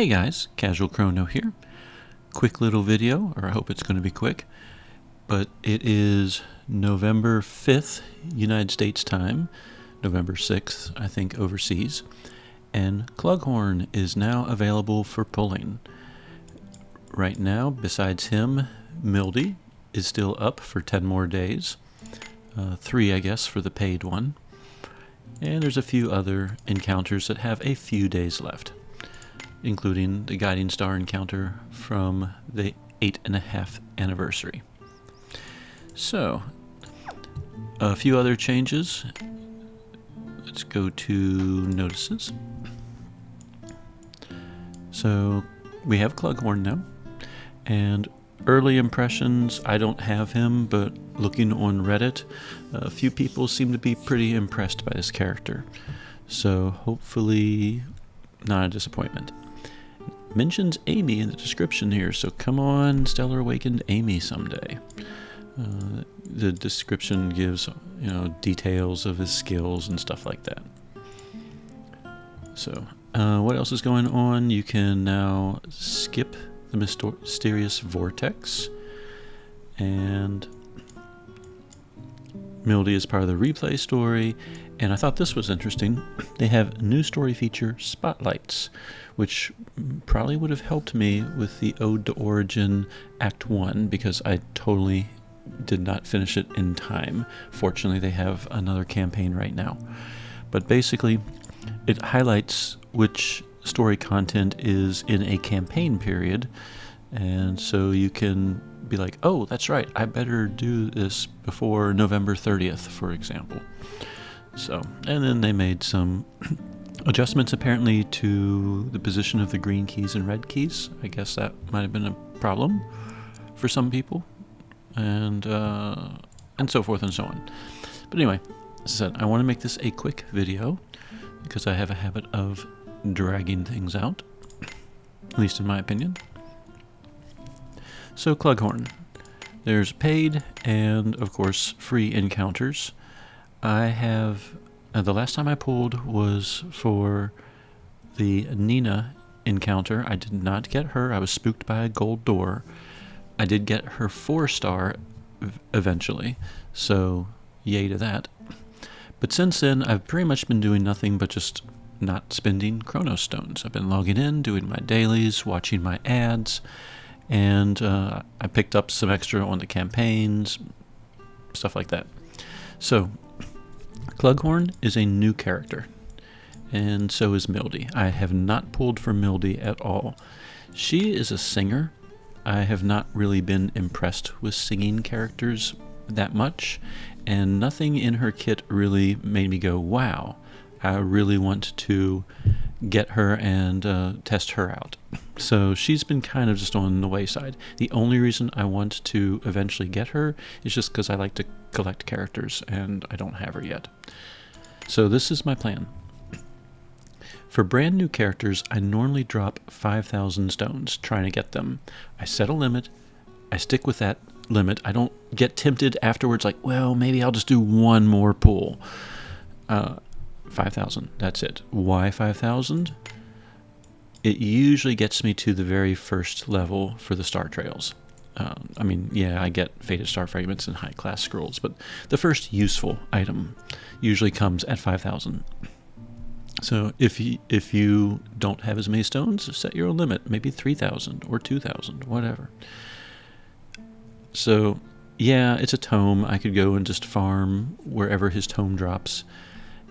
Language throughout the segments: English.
Hey guys, Casual Crono here. Quick little video, or I hope it's going to be quick, but it is November 5th, United States time, November 6th, I think, overseas, and Clughorn is now available for pulling. Right now, besides him, Mildy is still up for 10 more days, 3 I guess for the paid one, and there's a few other encounters that have a few days left, including the Guiding Star encounter from the 8.5 anniversary. So, a few other changes. Let's go to notices. So, we have Clughorn now, and early impressions, I don't have him, but looking on Reddit, a few people seem to be pretty impressed by this character. So, hopefully, not a disappointment. Mentions Amy in the description here, so come on, Stellar Awakened Amy someday. The description gives, details of his skills and stuff like that. So, what else is going on? You can now skip the mysterious vortex, and Mildy is part of the replay story. And I thought this was interesting. They have new story feature spotlights, which probably would have helped me with the Ode to Origin Act 1 because I totally did not finish it in time. Fortunately, they have another campaign right now. But basically, it highlights which story content is in a campaign period, and so you can be like, oh, that's right, I better do this before November 30th, for example. So, and then they made some adjustments apparently to the position of the green keys and red keys. I guess that might have been a problem for some people, and so forth and so on. But anyway, as I said, I want to make this a quick video because I have a habit of dragging things out, at least in my opinion. So Clughorn, there's paid and of course free encounters. I have, the last time I pulled was for the Nina encounter. I did not get her. I was spooked by a gold door. I did get her 4-star eventually, so yay to that. But since then, I've pretty much been doing nothing but just not spending Crono stones. I've been logging in, doing my dailies, watching my ads, and I picked up some extra on the campaigns, stuff like that. So, Clughorn is a new character, and so is Mildy. I have not pulled for Mildy at all. She is a singer. I have not really been impressed with singing characters that much, and nothing in her kit really made me go, wow, I really want to get her and test her out. So she's been kind of just on the wayside. The only reason I want to eventually get her is just because I like to collect characters, and I don't have her yet. So this is my plan. For brand new characters, I normally drop 5,000 stones trying to get them. I set a limit. I stick with that limit. I don't get tempted afterwards like, well, maybe I'll just do one more pull. 5,000, that's it. Why 5,000? It usually gets me to the very first level for the Star Trails. I get Fated Star Fragments and high-class scrolls, but the first useful item usually comes at 5,000. So if you don't have as many stones, set your own limit, maybe 3,000 or 2,000, whatever. So, yeah, it's a tome. I could go and just farm wherever his tome drops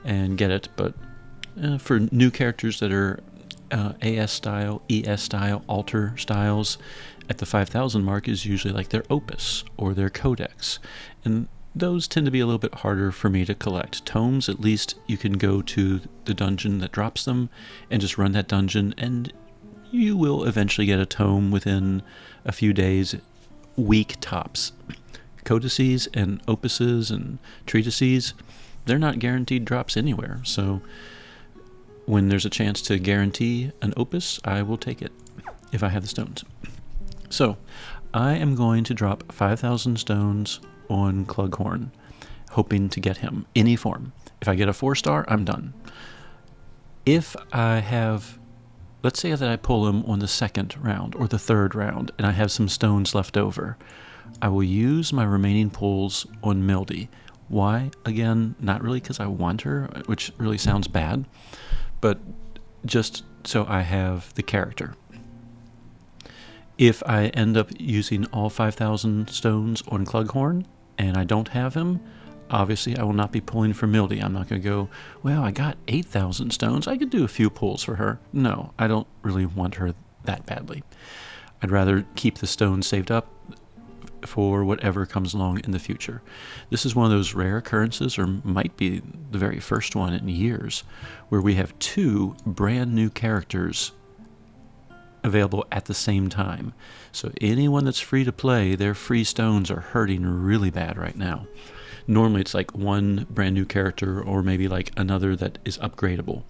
and get it, but for new characters that are AS style, ES style, altar styles, at the 5,000 mark is usually like their opus or their codex, and those tend to be a little bit harder for me to collect. Tomes, at least you can go to the dungeon that drops them and just run that dungeon, and you will eventually get a tome within a few days, week tops. Codices and opuses and treatises, they're not guaranteed drops anywhere, so when there's a chance to guarantee an opus, I will take it if I have the stones. So, I am going to drop 5,000 stones on Clughorn, hoping to get him any form. If I get a 4-star, I'm done. If I have let's say that I pull him on the second round or the third round and I have some stones left over. I will use my remaining pulls on Mildy. Why? Again, not really because I want her, which really sounds bad, but just so I have the character. If I end up using all 5,000 stones on Clughorn and I don't have him, obviously I will not be pulling for Mildy. I'm not going to go, well, I got 8,000 stones. I could do a few pulls for her. No, I don't really want her that badly. I'd rather keep the stones saved up for whatever comes along in the future. This is one of those rare occurrences, or might be the very first one in years, where we have two brand new characters available at the same time. So anyone that's free to play, their free stones are hurting really bad right now. Normally it's like one brand new character or maybe like another that is upgradable,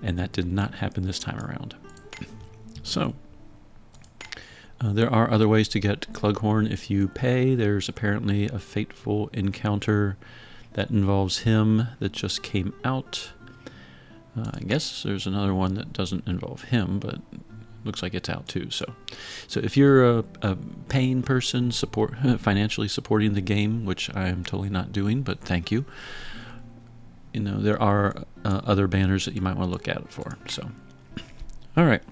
and that did not happen this time around. So there are other ways to get Clughorn if you pay. There's apparently a fateful encounter that involves him that just came out. I guess there's another one that doesn't involve him, but looks like it's out too. So if you're a paying person, financially supporting the game, which I am totally not doing, but thank you. You know, there are other banners that you might want to look at it for. So, all right.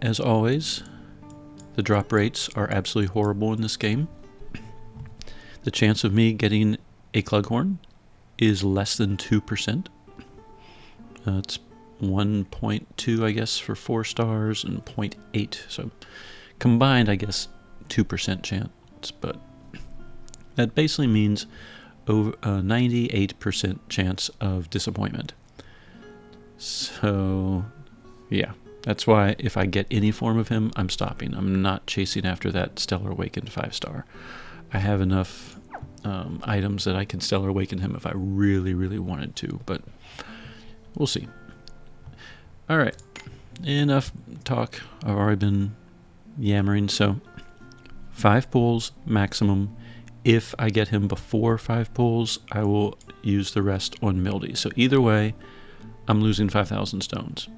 As always, the drop rates are absolutely horrible in this game. The chance of me getting a Clughorn is less than 2%. It's 1.2, I guess, for 4 stars and 0.8. So combined, I guess, 2% chance. But that basically means over 98% chance of disappointment. So, yeah. That's why if I get any form of him, I'm stopping. I'm not chasing after that Stellar Awakened 5-star. I have enough items that I can Stellar Awaken him if I really, really wanted to, but we'll see. All right, enough talk. I've already been yammering, so 5 pulls maximum. If I get him before 5 pulls, I will use the rest on Mildy. So either way, I'm losing 5,000 stones.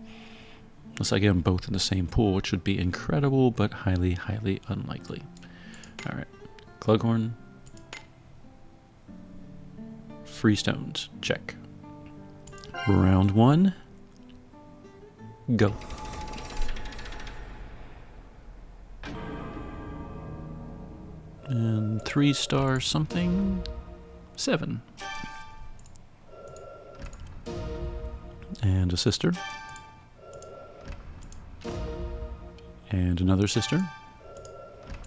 Unless I get them both in the same pool, which would be incredible, but highly, highly unlikely. All right, Clughorn. Free stones, check. Round 1, go. And 3-star something, 7. And a sister. And another sister.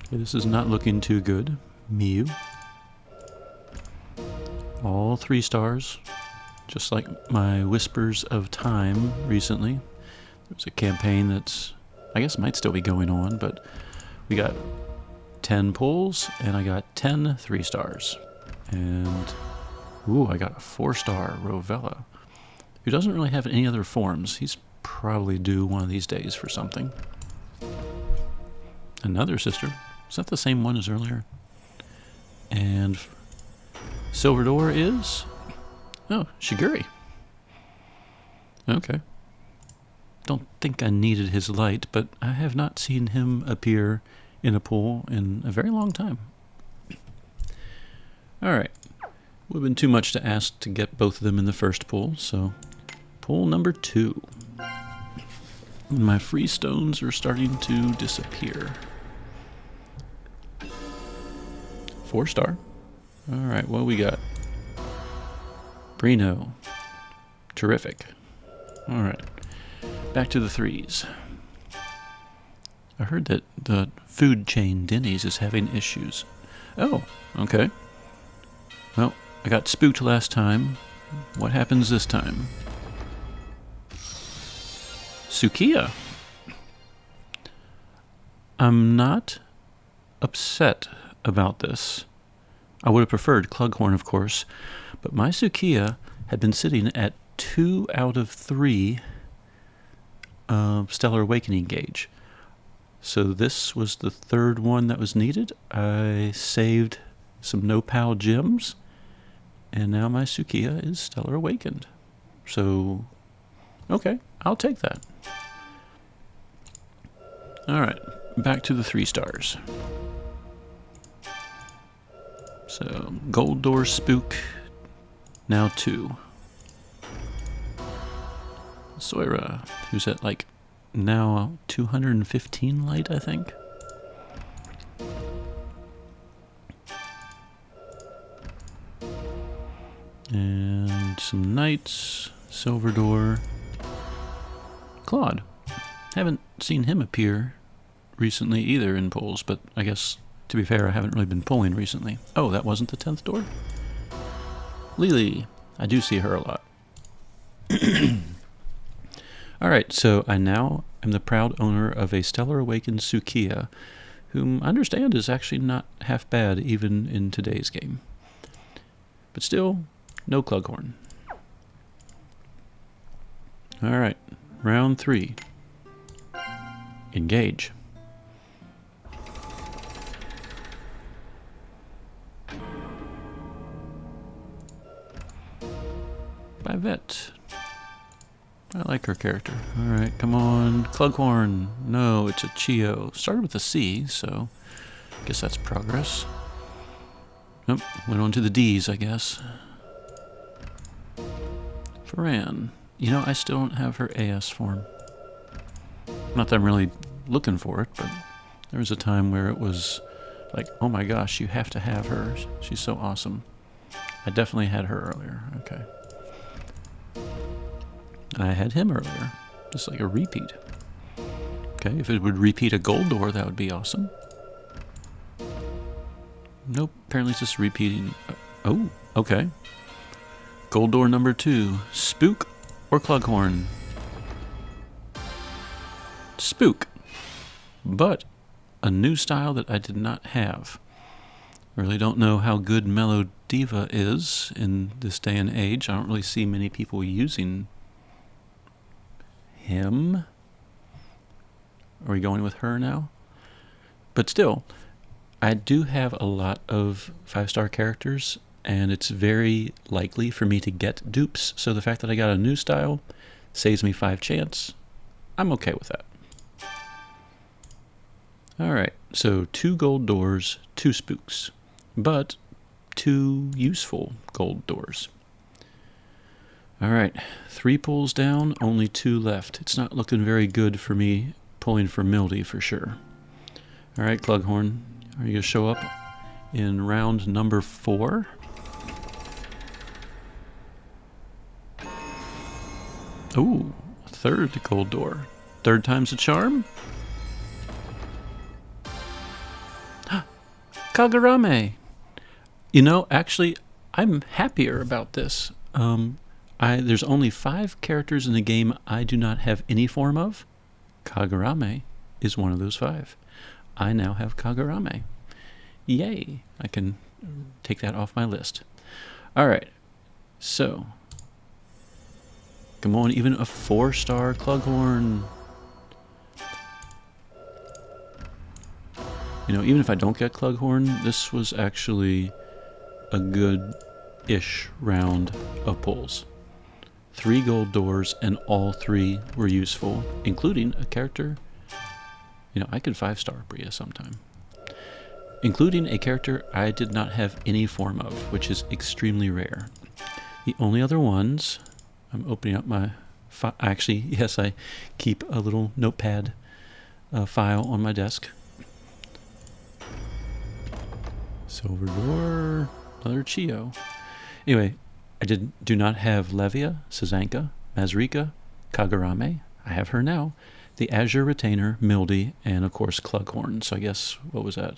Okay, this is not looking too good. Mew. All 3 stars. Just like my Whispers of Time recently. There's a campaign that's, I guess, might still be going on, but we got 10 pulls, and I got 10 3 stars. And, ooh, I got a 4-star Rovella, who doesn't really have any other forms. He's probably due one of these days for something. Another sister. Is that the same one as earlier? And Silver Door is... oh, Shiguri. Okay. Don't think I needed his light, but I have not seen him appear in a pool in a very long time. Alright. Would have been too much to ask to get both of them in the first pool, so pool number 2. My free stones are starting to disappear. 4-star. Alright, what we got? Crono. Terrific. Alright. Back to the 3s. I heard that the food chain Denny's is having issues. Oh, okay. Well, I got spooked last time. What happens this time? Sukiya. I'm not upset about this. I would have preferred Clughorn, of course, but my Sukiya had been sitting at 2 out of 3 Stellar Awakening gauge. So this was the 3rd one that was needed. I saved some no-pow gems, and now my Sukiya is Stellar Awakened. So, okay, I'll take that. Alright, back to the 3 stars. So, Gold Door Spook, now 2. Soira, who's at like now 215 light, I think. And some knights, Silver Door. Claude. Haven't seen him appear recently either in pulls, but I guess, to be fair, I haven't really been pulling recently. Oh, that wasn't the 10th door? Lily. I do see her a lot. Alright, so I now am the proud owner of a Stellar Awakened Sukiya, whom I understand is actually not half bad even in today's game. But still, no Clughorn. Alright, round 3. Engage. Bivette. I like her character. Alright, come on. Clughorn. No, it's a Chio. Started with a C, so I guess that's progress. Nope, went on to the D's, I guess. Faran. You know, I still don't have her AS form. Not that I'm really looking for it, but there was a time where it was like, oh my gosh, you have to have her. She's so awesome. I definitely had her earlier. Okay. I had him earlier. Just like a repeat. Okay, if it would repeat a gold door, that would be awesome. Nope, apparently it's just repeating. Oh, okay. Gold door number 2. Spook or Clughorn? Spook. But a new style that I did not have. I really don't know how good Mellow Diva is in this day and age. I don't really see many people using him. Are we going with her now? But still, I do have a lot of 5-star characters, and it's very likely for me to get dupes, so the fact that I got a new style saves me 5 chance. I'm okay with that. Alright, so 2 gold doors, 2 spooks, but 2 useful gold doors. Alright, 3 pulls down, only 2 left. It's not looking very good for me pulling for Mildy for sure. Alright, Clughorn, are you going to show up in round number 4? Ooh, 3rd gold door. 3rd time's a charm? Kagurame! You know, actually, I'm happier about this. There's only 5 characters in the game I do not have any form of. Kagurame is one of those 5. I now have Kagurame. Yay! I can take that off my list. Alright, so come on, even a 4-star Clughorn. You know, even if I don't get Clughorn, this was actually a good-ish round of pulls. 3 gold doors, and all 3 were useful, including a character. You know, I could 5-star Bria sometime. Including a character I did not have any form of, which is extremely rare. The only other ones, I'm opening up my actually, yes, I keep a little notepad file on my desk. Silver door, another Chio. Anyway, I do not have Levia, Sazanka, Mazrika, Kagurame. I have her now. The Azure Retainer, Mildy, and of course Clughorn. So I guess, what was that?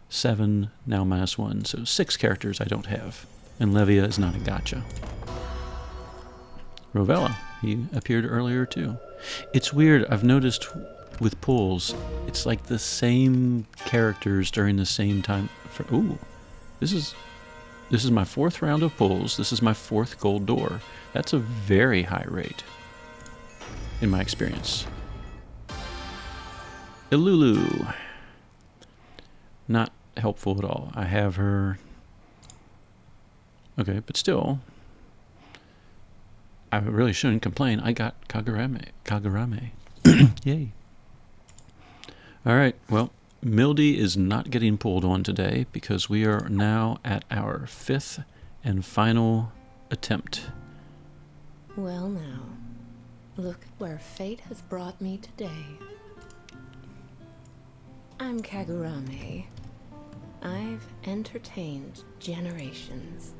7, now -1. So 6 characters I don't have. And Levia is not a gotcha. Rovella, he appeared earlier too. It's weird, I've noticed with pulls, it's like the same characters during the same time. Ooh, this is my 4th round of pulls. This is my 4th gold door. That's a very high rate, in my experience. Ilulu. Not helpful at all. I have her. Okay, but still, I really shouldn't complain. I got Kagurame. Yay. Alright, well, Mildy is not getting pulled on today because we are now at our 5th and final attempt. Well now, look at where fate has brought me today. I'm Kagurame. I've entertained generations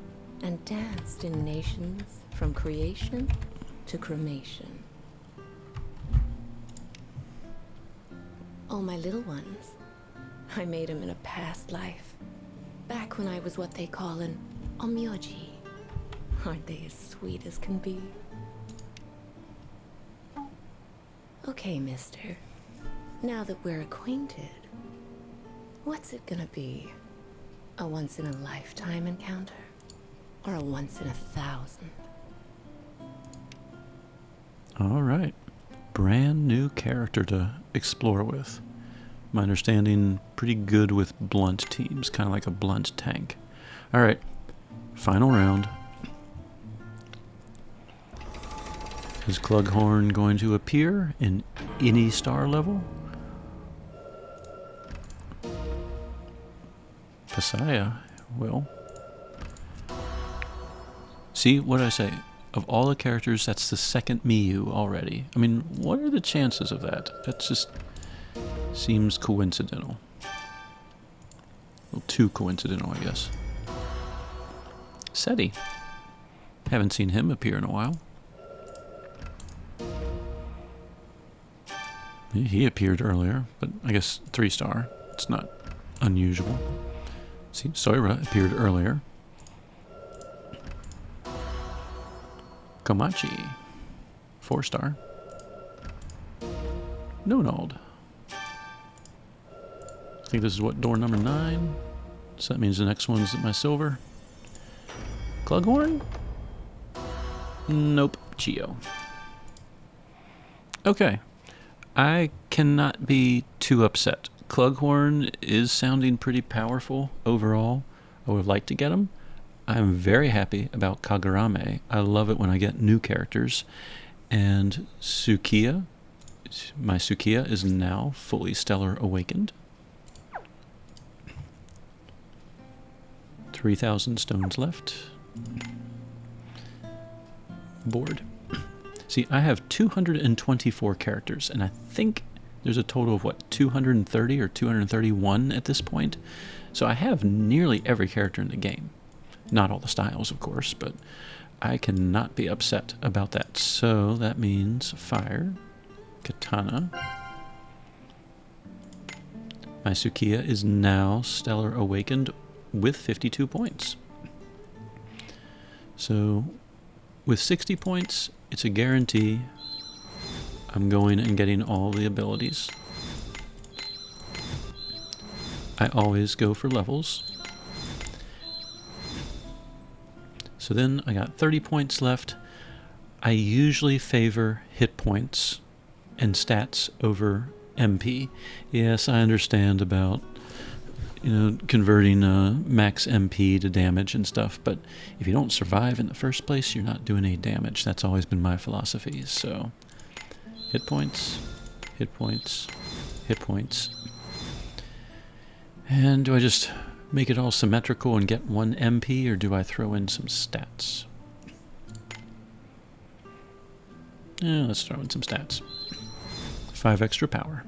and danced in nations from creation to cremation. All my little ones, I made them in a past life, back when I was what they call an omyoji. Aren't they as sweet as can be? Okay, mister. Now that we're acquainted, what's it gonna be? A once-in-a-lifetime encounter? Or a once-in-1,000? Alright. Brand new character to explore with. My understanding, pretty good with blunt teams, kind of like a blunt tank. Alright. Final round. Is Clughorn going to appear in any star level? Pasaya will. See, what did I say? Of all the characters, that's the second Miyu already. I mean, what are the chances of that? That just seems coincidental. Well, too coincidental, I guess. Seti. Haven't seen him appear in a while. He appeared earlier, but I guess 3-star. It's not unusual. See, Soira appeared earlier. Komachi, 4-star. Nonald. I think this is what, door number 9? So that means the next one's my silver. Clughorn? Nope, Chio. Okay. I cannot be too upset. Clughorn is sounding pretty powerful overall. I would like to get him. I'm very happy about Kagurame. I love it when I get new characters. And Sukiya, my Sukiya is now fully Stellar Awakened. 3,000 stones left. Board. See, I have 224 characters, and I think there's a total of, what, 230 or 231 at this point? So I have nearly every character in the game. Not all the styles, of course, but I cannot be upset about that. So that means fire, katana. My Sukiya is now Stellar Awakened with 52 points. So with 60 points, it's a guarantee I'm going and getting all the abilities. I always go for levels. So then I got 30 points left. I usually favor hit points and stats over MP. Yes, I understand about, converting max MP to damage and stuff, but if you don't survive in the first place, you're not doing any damage. That's always been my philosophy. So hit points, hit points, hit points. And do I just make it all symmetrical and get 1 MP, or do I throw in some stats? Yeah, let's throw in some stats. 5 extra power.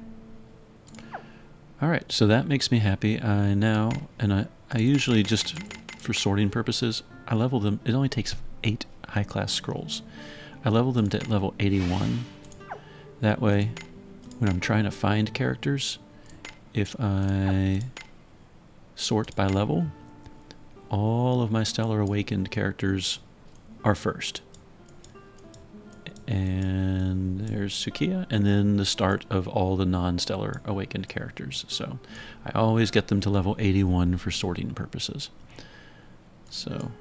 Alright, so that makes me happy. I usually, just for sorting purposes, I level them. It only takes 8 high-class scrolls. I level them to level 81. That way, when I'm trying to find characters, if I sort by level, all of my Stellar Awakened characters are first. And there's Sukiya, and then the start of all the non-Stellar Awakened characters. So I always get them to level 81 for sorting purposes. So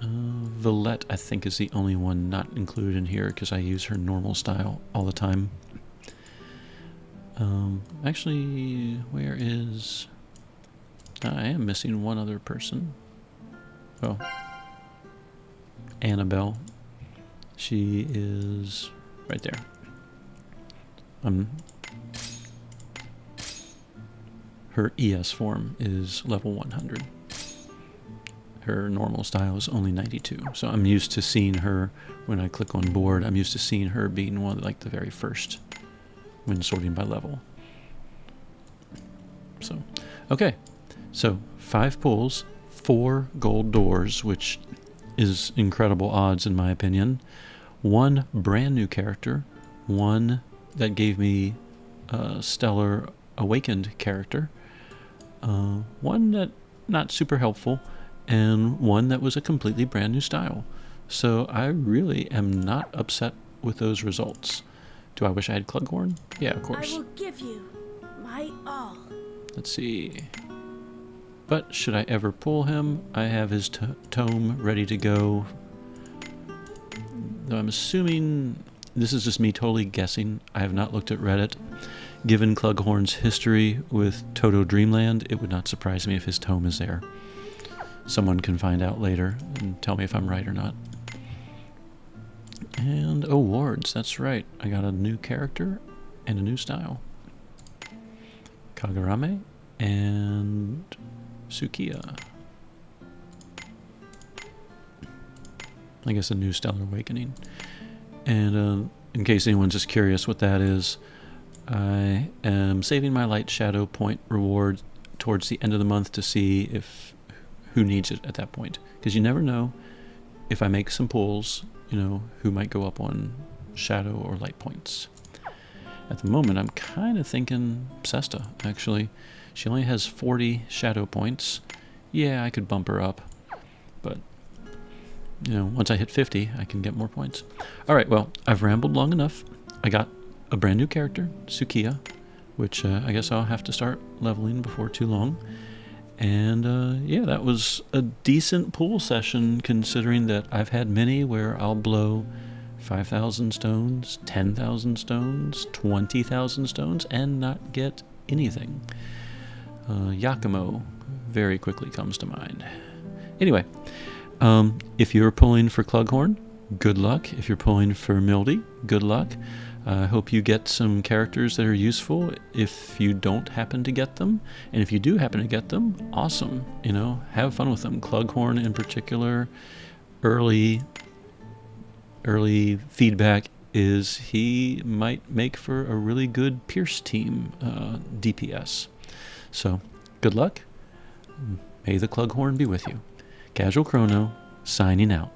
Villette, I think, is the only one not included in here because I use her normal style all the time. Actually, where is... I am missing one other person. Oh. Annabelle. She is right there. her ES form is level 100. Her normal style is only 92. So I'm used to seeing her, when I click on board, I'm used to seeing her being one of like the very first when sorting by level. So, okay. So 5 pulls, 4 gold doors, which is incredible odds in my opinion. 1 brand new character, 1 that gave me a stellar awakened character, 1 that not super helpful, and 1 that was a completely brand new style. So I really am not upset with those results. Do I wish I had Clughorn? Yeah, of course. I will give you my all. Let's see. But should I ever pull him, I have his tome ready to go. Though I'm assuming, this is just me totally guessing, I have not looked at Reddit. Given Clughorn's history with Toto Dreamland, it would not surprise me if his tome is there. Someone can find out later and tell me if I'm right or not. And awards, that's right. I got a new character and a new style. Kagurame and Sukiya. I guess a new Stellar Awakening. And in case anyone's just curious what that is, I am saving my Light Shadow point reward towards the end of the month to see if who needs it at that point. Because you never know, if I make some pulls, you know, who might go up on Shadow or Light points. At the moment, I'm kind of thinking Sesta, actually. She only has 40 Shadow points. Yeah, I could bump her up. But, you know, once I hit 50, I can get more points. Alright, well, I've rambled long enough. I got a brand new character, Sukiya, which I guess I'll have to start leveling before too long. And yeah, that was a decent pool session, considering that I've had many where I'll blow 5,000 stones, 10,000 stones, 20,000 stones, and not get anything. Yakumo very quickly comes to mind. Anyway, if you're pulling for Clughorn, good luck. If you're pulling for Mildy, good luck. I hope you get some characters that are useful if you don't happen to get them. And if you do happen to get them, awesome. You know, have fun with them. Clughorn in particular, early feedback is he might make for a really good Pierce team DPS. So, good luck. May the Clughorn be with you. Casual Crono, signing out.